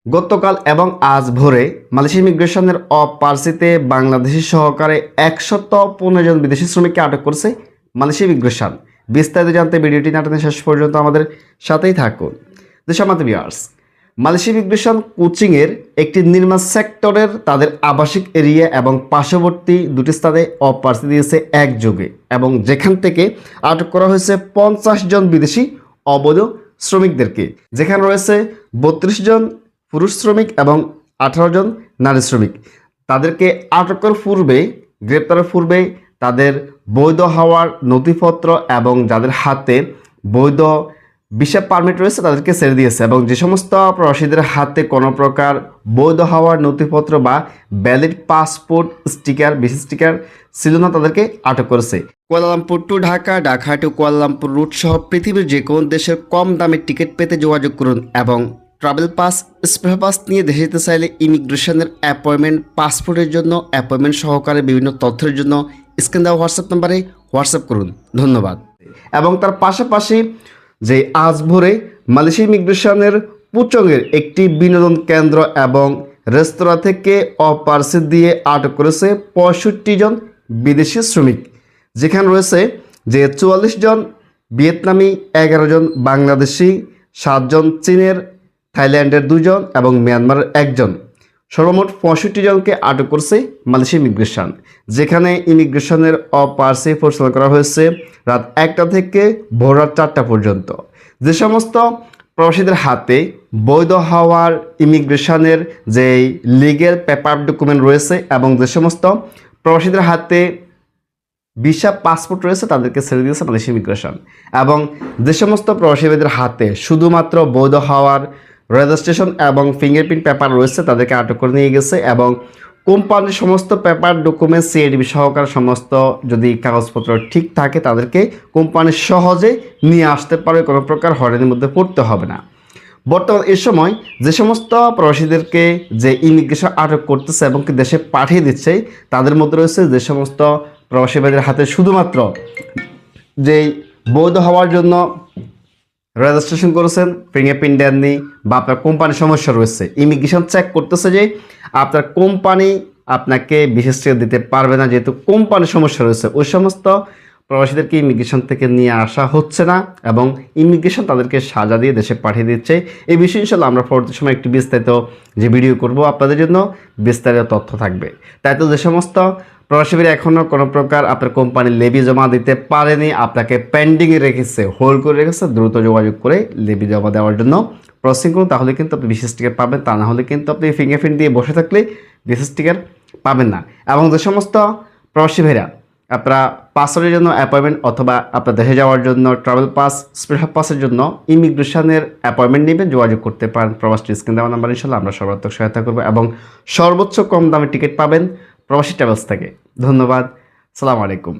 গতকাল এবং আজ ভোরে মালয়েশিয়া ইমিগ্রেশনের অপারসিতে বাংলাদেশি সহকারে 115 জন বিদেশি শ্রমিককে আটক করেছে মালয়েশিয়া ইমিগ্রেশন। বিস্তারিত জানতে ভিডিওটি না টেনে শেষ পর্যন্ত আমাদের সাথেই থাকুন। দেশামাতে ভিউয়ার্স, মালয়েশিয়া ইমিগ্রেশন কোচিংয়ের একটি নির্মাণ সেক্টরের তাদের আবাসিক এরিয়া এবং পার্শ্ববর্তী দুটি স্থানে অপারসি দিয়েছে একযোগে, এবং যেখান থেকে আটক করা হয়েছে 50 জন বিদেশি অবৈধ শ্রমিকদেরকে, যেখানে রয়েছে 32 জন পুরুষ শ্রমিক এবং 18 জন নারী শ্রমিক। তাদেরকে আটকের পূর্বে, গ্রেপ্তারের পূর্বে তাদের বৈধ হওয়ার নথিপত্র এবং যাদের হাতে বৈধ ভিসা পারমিট রয়েছে তাদেরকে ছেড়ে দিয়েছে, এবং যে সমস্ত প্রবাসীদের হাতে কোনো প্রকার বৈধ হওয়ার নথিপত্র বা valid passport sticker, visa sticker ছিল না তাদেরকে আটক করেছে। Kuala Lumpur to Dhaka, Dhaka to Kuala Lumpur route সহ পৃথিবীর যে কোনো দেশের কম দামে টিকিট পেতে যোগাযোগ করুন, এবং ট্রাভেল পাস, স্পেশাল পাস নিয়ে দেশে যেতে চাইলে ইমিগ্রেশনের অ্যাপয়েন্টমেন্ট, পাসপোর্টের জন্য অ্যাপয়েন্টমেন্ট সহকারে বিভিন্ন তথ্যের জন্য স্ক্রিন দেওয়া হোয়াটসঅ্যাপ নাম্বারে হোয়াটসঅ্যাপ করুন। ধন্যবাদ। এবং তার পাশাপাশি যে আজ ভোরে মালয়েশিয়া ইমিগ্রেশনের পুচংয়ের একটি বিনোদন কেন্দ্র এবং রেস্তোরাঁ থেকে অপারসি দিয়ে আটক করেছে 65 জন বিদেশি শ্রমিক, যেখানে রয়েছে যে 44 জন ভিয়েতনামি, 11 জন বাংলাদেশি, 7 জন চীনের, থাইল্যান্ডের 2 জন এবং মিয়ানমারের 1 জন। সর্বমোট 65 জনকে আটক করছে মালয়েশিয়া ইমিগ্রেশন, যেখানে ইমিগ্রেশনের অপারসি পরিচালনা করা হয়েছে রাত 1টা থেকে ভোর রাত 4টা পর্যন্ত। যে সমস্ত প্রবাসীদের হাতে বৈধ হওয়ার ইমিগ্রেশনের যেই লিগেল পেপার ডকুমেন্ট রয়েছে এবং যে সমস্ত প্রবাসীদের হাতে ভিসা পাসপোর্ট রয়েছে তাদেরকে ছেড়ে দিয়েছে মালয়েশিয়া ইমিগ্রেশন, এবং যে সমস্ত প্রবাসীদের হাতে শুধুমাত্র বৈধ হওয়ার রেজিস্ট্রেশন এবং ফিঙ্গারপ্রিন্ট পেপার রয়েছে তাদেরকে আটক করে নিয়ে গেছে, এবং কোম্পানির সমস্ত পেপার ডকুমেন্ট, সিআইডি সহকারে সমস্ত যদি কাগজপত্র ঠিক থাকে তাদেরকে কোম্পানি সহজে নিয়ে আসতে পারে, কোনো প্রকার হয়রানির মধ্যে পড়তে হবে না। বর্তমান এই সময় যে সমস্ত প্রবাসীদেরকে যে ইমিগ্রেশন আটক করতেছে এবং কি দেশে পাঠিয়ে দিচ্ছে, তাদের মধ্যে রয়েছে যে সমস্ত প্রবাসীদের হাতে শুধুমাত্র যেই বৈধ হওয়ার জন্য রেজিস্ট্রেশন করেছেন, ফিঙ্গারপ্রিন্ট দেননি, বা আপনার কোম্পানির সমস্যা রয়েছে, ইমিগ্রেশন চেক করতেছে যে আপনার কোম্পানি আপনাকে বিশেষ দিতে পারবে না যেহেতু কোম্পানির সমস্যা রয়েছে, ওই সমস্ত প্রবাসীদেরকে ইমিগ্রেশন থেকে নিয়ে আসা হচ্ছে না এবং ইমিগ্রেশন তাদেরকে সাজা দিয়ে দেশে পাঠিয়ে দিচ্ছে। এই বিষয়ে ইনশাল্লাহ আমরা পরবর্তী সময় একটি বিস্তারিত যে ভিডিও করব আপনাদের জন্য বিস্তারিত তথ্য থাকবে। তাই তো যে সমস্ত প্রবাসীরা এখনও কোনো প্রকার আপনার কোম্পানির লেবি জমা দিতে পারেনি, আপনাকে পেন্ডিংয়ে রেখেছে, হোল্ড করে রেখেছে, দ্রুত যোগাযোগ করে লেবি জমা দেওয়ার জন্য প্রসেসিং করুন, তাহলে কিন্তু আপনি বিশেষ টিকার পাবেন। তা না হলে কিন্তু আপনি ফিঙ্গারপ্রিন্ট দিয়ে বসে থাকলে বিশেষ টিকার পাবেন না। এবং যে সমস্ত প্রবাসী ভাইরা আপনারা পাসপোর্টের জন্য অ্যাপয়েন্টমেন্ট অথবা আপনার দেশে যাওয়ার জন্য ট্রাভেল পাস, স্পেশাল পাসের জন্য ইমিগ্রেশনের অ্যাপয়েন্টমেন্ট নেবেন, যোগাযোগ করতে পারেন প্রবাসী স্ক্রিন দেওয়া নাম্বার। ইনশাল্লাহ আমরা সর্বাত্মক সহায়তা করবো এবং সর্বোচ্চ কম দামে টিকিট পাবেন প্রবাসী ট্রাভেলস থেকে। ধন্যবাদ। আসসালামু আলাইকুম।